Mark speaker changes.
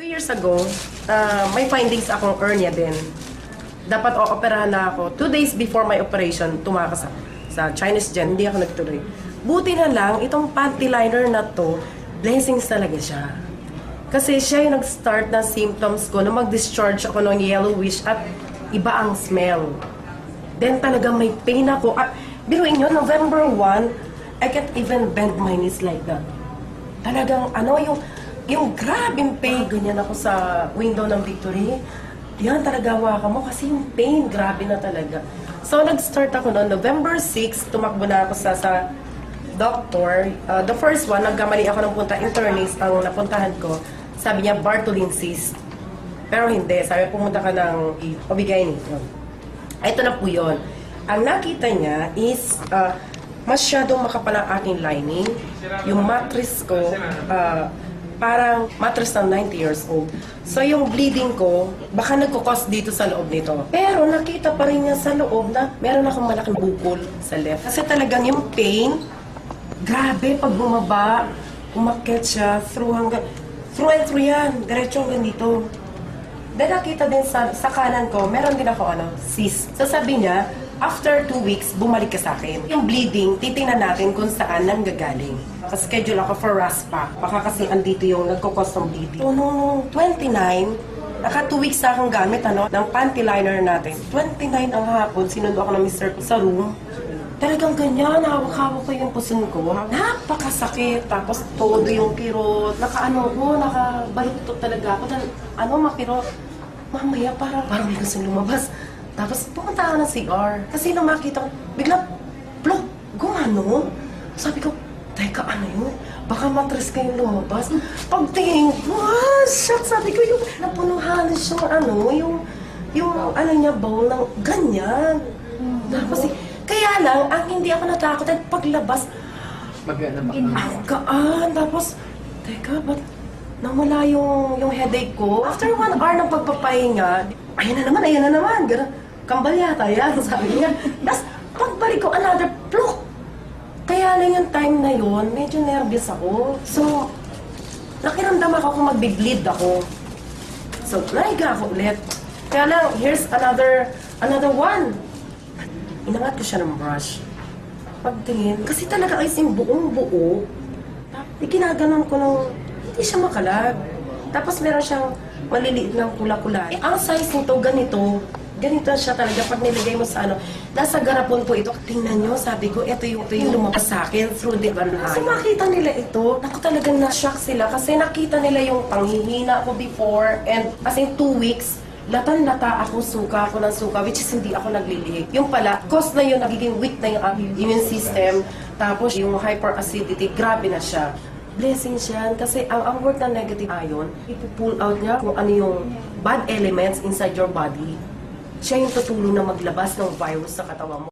Speaker 1: 2 years ago, may findings akong hernia din. Dapat o-operahan na ako. 2 days before my operation, tumakas ako sa Chinese Gen. Hindi ako nagtuloy. Buti na lang, itong panty liner na to, blessings talaga siya. Kasi siya yung nag-start ng symptoms ko na mag-discharge ako ng yellowish at iba ang smell. Then talagang may pain ako. Biruin nyo, November 1, I can't even bend my knees like that. Talagang yung grabing pain, ganyan ako sa window ng Victory. Yan talaga hawakan mo kasi yung pain, grabe na talaga. So nag-start ako noon, November 6, tumakbo na ako sa doctor. The first one, nagkamali ako ng punta, internist ang napuntahan ko. Sabi niya, Bartholin cyst. Pero hindi, sabi pumunta ka ng OB-GYN. Ito na po yun. Ang nakita niya is masyadong makapal ang aking lining. Yung mattress ko, parang mattress ng 90 years old. So yung bleeding ko, baka nagkukos dito sa loob nito. Pero nakita pa rin niya sa loob na meron akong malaking bukol sa left. Kasi talagang yung pain, grabe pag bumaba, umakyat siya, through and through yan, diretsong ganito. Then nakita din sa kanan ko, meron din ako cyst. So sabi niya, after 2 weeks, bumalik ka sa akin. Yung bleeding, titingnan natin kung saan nanggagaling. Schedule ako for RASPA. Baka kasi andito yung nagkukos ng bleeding. So, noong 29, naka 2 weeks na akong gamit ng panty liner natin. 29 ang hapon, sinundo ako ng Mr. ko sa room. Talagang ganyan, hawak-hawak ko yung puson ko. Napakasakit. Tapos todo yung kirot. Nakabaluktot talaga ako. Makirot. Mamaya parang may gusto lumabas. Tapos pumunta ako ng CR. Kasi nung makita ko, bigla, plop, gumano. Sabi ko, teka, yun? Baka matris kayong lumabas. Pagtingin ko, shit, sabi ko, yung napunuhan yung niya, bowl ng ganyan. Tapos, kaya lang, ang hindi ako natakot at paglabas, ang gaan. Tapos, teka, ba't nawala yung headache ko? After 1 hour ng pagpapahinga, ayan na naman, gano'n. Kambal yata yan, sabi niya. Tapos, pagbalik ko, another pluk. Kaya lang yung time na yun, medyo nervous ako. So, nakiramdam ako kung magbi-bleed ako. So, nahiga ako ulit. Kaya lang, here's another one. Inangat ko siya ng brush. Pagtingin, kasi talaga ay yung buong-buo. Ginaganon ko ng, hindi siya makalag. Tapos meron siyang maliliit ng kula-kula. Ang size nito, ganito siya talaga pag nilagay mo sa nasa garapon po ito. Tingnan nyo, sabi ko, ito yung lumabas sa akin through the banay. So makita nila ito, naku talagang na-shock sila kasi nakita nila yung panghihina ko before and as in 2 weeks, latan-lata ako, suka ako ng suka, which is hindi ako naglilihi. Yung pala, cause na yun, nagiging weak na yung immune system, tapos yung hyperacidity, grabe na siya. Blessing siya kasi ang work ng negative ion, ipupull out niya kung ano yung bad elements inside your body. Siya yung tutulong na maglabas ng virus sa katawan mo.